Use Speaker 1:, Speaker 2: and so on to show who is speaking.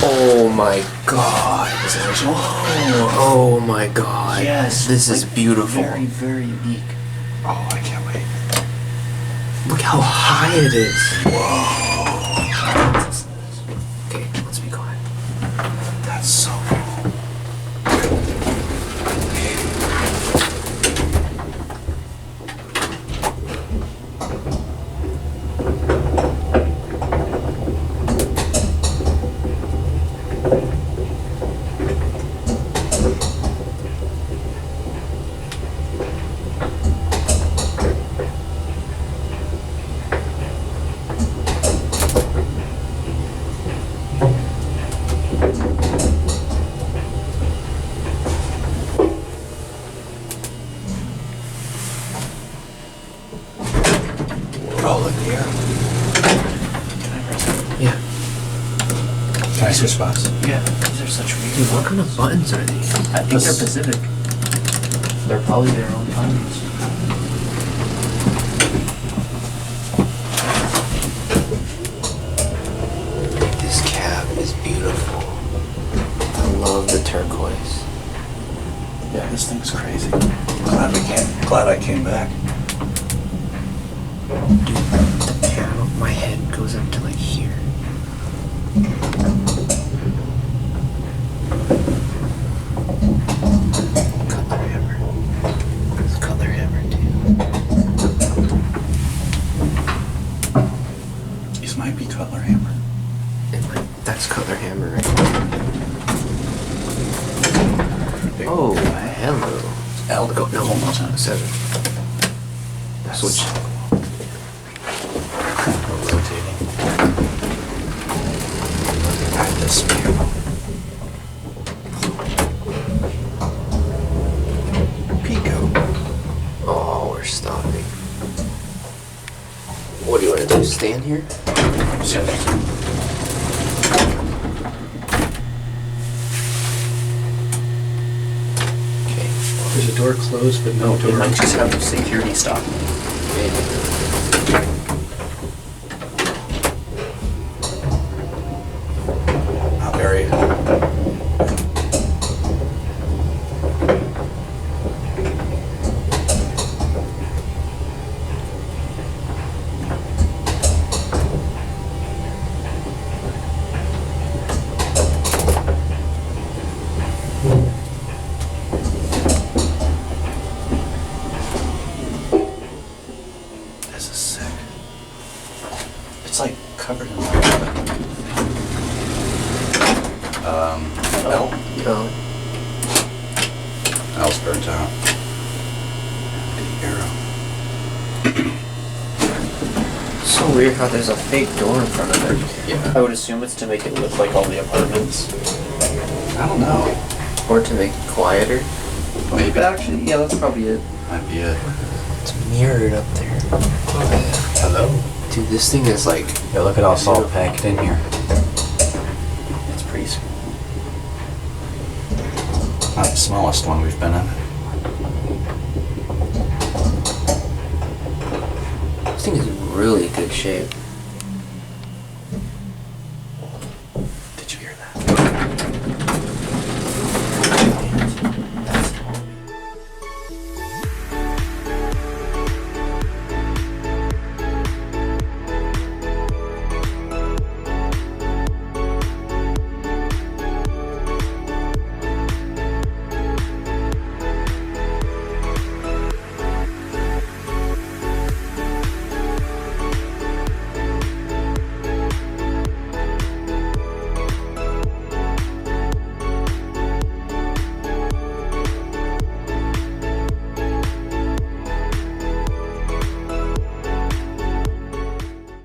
Speaker 1: Oh my god.
Speaker 2: Is it original?
Speaker 1: Oh my god.
Speaker 2: Yes.
Speaker 1: This is beautiful.
Speaker 2: Very, very unique.
Speaker 3: Oh, I can't wait.
Speaker 1: Look how high it is.
Speaker 3: Whoa.
Speaker 1: Okay, let's be quiet.
Speaker 3: That's so cool. Oh, look here.
Speaker 2: Can I press it?
Speaker 1: Yeah.
Speaker 3: Can I switch spots?
Speaker 2: Yeah, these are such weird.
Speaker 1: Dude, what kind of buttons are these?
Speaker 2: I think they're Pacific. They're probably their own times.
Speaker 1: This cab is beautiful. I love the turquoise.
Speaker 3: Yeah, this thing's crazy. Glad I came back.
Speaker 1: Dude, the panel, my head goes up to like here. Cutler-Hammer. It's Cutler-Hammer too.
Speaker 3: These might be Cutler-Hammer.
Speaker 1: That's Cutler-Hammer right
Speaker 3: Big
Speaker 1: Oh,
Speaker 3: guy.
Speaker 1: hello.
Speaker 3: L.
Speaker 1: Go, no,
Speaker 3: Hold on.
Speaker 1: 7. Switch.
Speaker 3: Rotating. Ellesmere. Pico.
Speaker 1: Oh, we're stopping. What do you want to do? Stand here? Okay.
Speaker 4: There's a door closed, but no
Speaker 2: They
Speaker 4: door.
Speaker 2: might just have a security stop.
Speaker 3: Not very. This is sick. It's like covered in L.
Speaker 1: No.
Speaker 3: L's burnt out. Arrow.
Speaker 1: So weird how there's a fake door in front of it.
Speaker 3: Yeah.
Speaker 2: I would assume it's to make it look like all the apartments.
Speaker 3: I don't know.
Speaker 1: Or to make it quieter.
Speaker 3: Maybe.
Speaker 2: But actually, yeah, that's probably it.
Speaker 3: Might be it.
Speaker 1: It's mirrored up there.
Speaker 3: Hello?
Speaker 1: Dude, this thing is like...
Speaker 3: Yeah, look at all salt packed in here.
Speaker 2: It's pretty sweet.
Speaker 3: Not the smallest one we've been in.
Speaker 1: This thing is in really good shape.